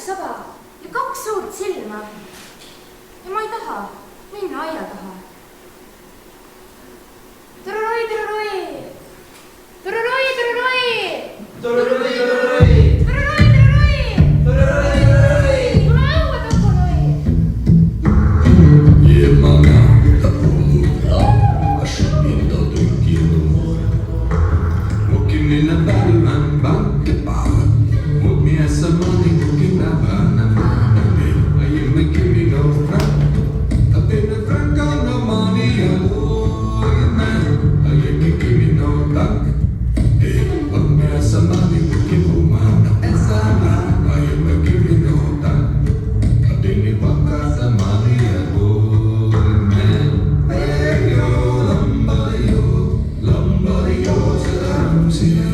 saba ja 2 suurt silma. Ja ma ei taha minna aia taha. Tururui, tururui! Tururui, tururui! Tururui, tururui! Tururui, tururui! Tururui, tururui! Tule õue tukunui! Jemana tapuuta, asupinto tykkinuur. Mukimina päivän vankkepaa, mut miessä mani kukinävänä maanani. Ajimme kiminoutra, apinne frankana mani ja luoimme. Ajimme kiminouta, ei mut miessä mani kukipumaana esänä. Ajimme kiminouta, apinne vakasa mani ja luoimme. Ejo, lambalio, se ramsia.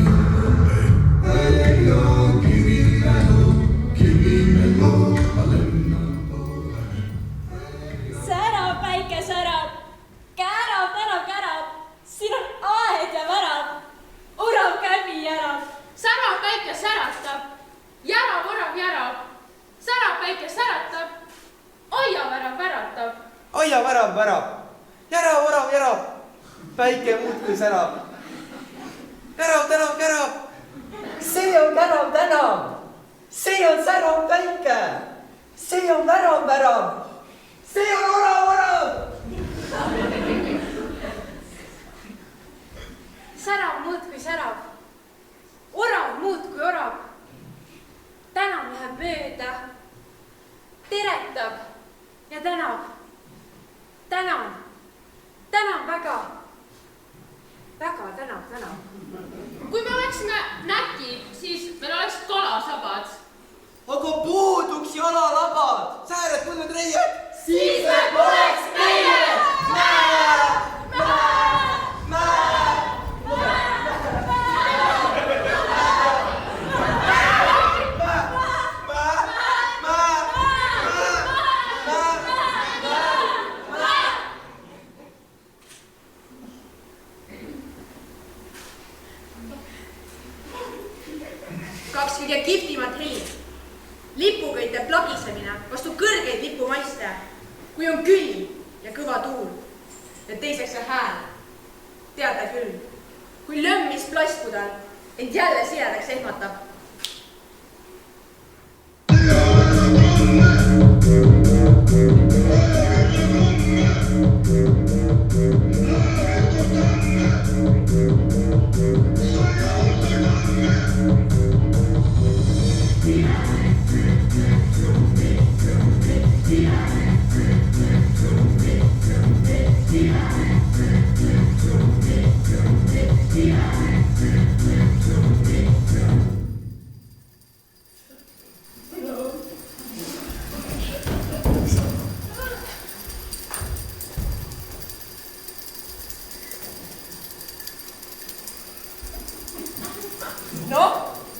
Ejo, kivimelo, valenna poole. Särab, päike särab, kärab, värab, kärab, siin on aed ja värab, urav käbi järab. Särab päike säratab, järab orav järab. Särab päike säratab, aia värav väratab. Aia värav värab, järav orav järab, päike muudkui särab. Kärav tänav kärav, see on kärav tänav, see on särav päike, see on värav värav, see on orav orav. Särav muudkui särav, orav muudkui orav. Tänav läheb mööda, teretab ja tänab. Tänan, tänan väga, väga tänan. Kui me oleksime näkid, siis meil oleks kalasabad. Aga puuduks jalalabad, sääred põlved reied. Siis me poleks meie! Kaks kõige kihvtimat heli. Lipuköite plagisemine vastu kõrgeid lipumaiste, kui on külm ja kõva tuul. Ja teiseks see hääl. Teate küll, kui lömmis plastpudel end jälle siledaks ehmatab.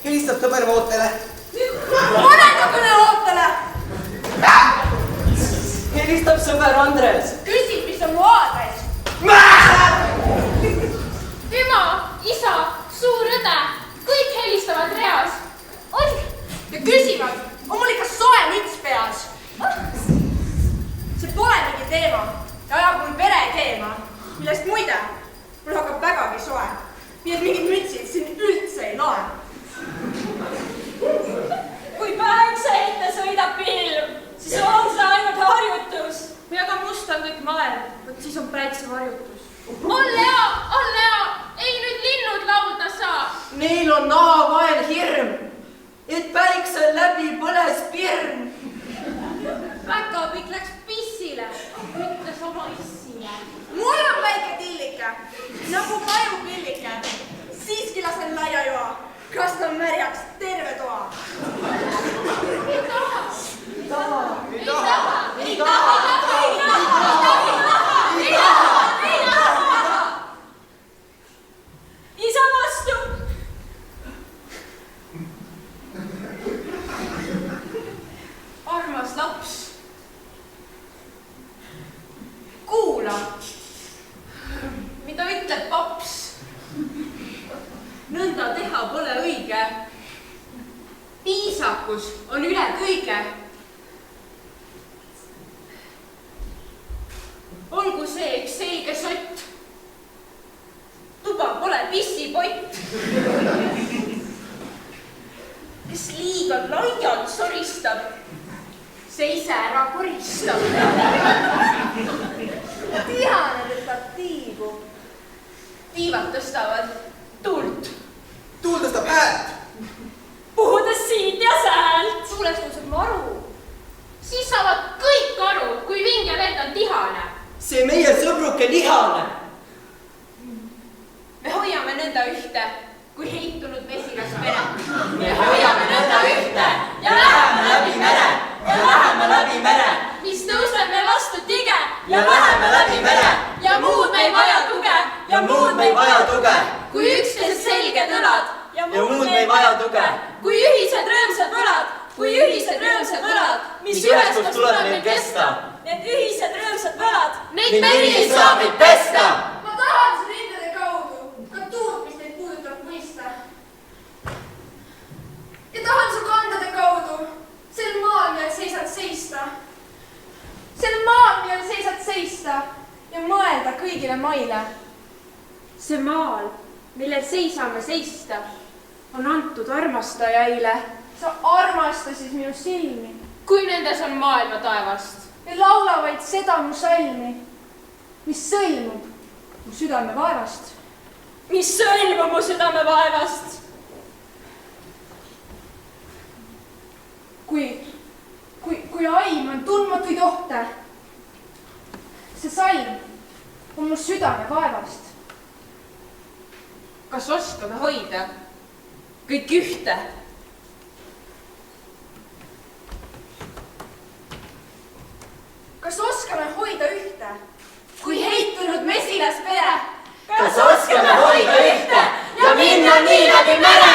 Helistab sõber Vootele. Panega kõne ootele! Helistab sõber Andres. Küsid, mis on mu aadress. Ema, isa, suur õde, kõik helistavad reas. Ja küsivad, on mul ikka soe müts peas. See pole mingi teema ja ajab mul pere keema, millest muide mul hakkab vägagi soe. Nii et mingid mütsid siin üldse ei loe. Kui päikse ette sõidab pilv, siis on see ainult harjutus. Kui aga must on kõik maailm, võt siis on päiksevarjutus. On Lea, ei nüüd linnud laulda saa. Neil on naavael hirm, et päiksel läbi põles pirn. Päkapikk läks pissile, ütles oma issile. Mul on väike tillike, nagu majupillike. Siiski lasen laia joa, kastan märjaks terve toa. Ei taha. Isa vastu. Armas laps, kuula, mida ütleb paps. Nõnda teha pole õige. Piisakus on on üle kõige. olgu see üks selge sott. Tuba pole pissipott. Kes liiga laialt soristab, see ise ära koristab. Tean, et ta tiibub. Tiivad tõstavad tuult. tuul tõstab häält. puhudes siit ja säält. Tuulest tõuseb maru. Siis saavad kõik aru, kui vinge vend on tihane. see meie sõbruke lihane. Me hoiame nõnda ühte, kui heitunud mesilas pere. me hoiame nõnda ühte ja läheme läbi mere ja läheme läbi mere, mis tõuseb me vastu tige ja läheme läbi mere ja muud me ei vaja tuge, ja muud me ei vaja tuge, kui üksteist selged õlad, ja muud me ei vaja tuge, kui ühised rõõmsad võlad, kui ühised rõõmsad võlad, mis üheskoos tuleb meil kesta. Need ühised rõõmsad võlad, neid meri ei saa meid pesta. Ma tahan su rindade kaudu ka tuult, mis neid puudutab mõista. Ja tahan su kandade kaudu sel maal, millel seisad seista. Sel maal, millel seisad seista ja mõelda kõigile maile. see maal, millel seisame seista, on antud armastajaile. Sa armastasid minu silmi kui nendes on maailma taevast. ja laula vaid seda mu salmi, mis sõlmub mu südame vaevast. mis sõlmub mu südame vaevast. Kui aiman tundmatuid ohte, see salm on mu südame vaevast. Kas oskame hoida kõik ühte? Kas oskame hoida ühte, kui heitunud mesilas pere? kas oskame hoida ühte ja minna nii läbi mere?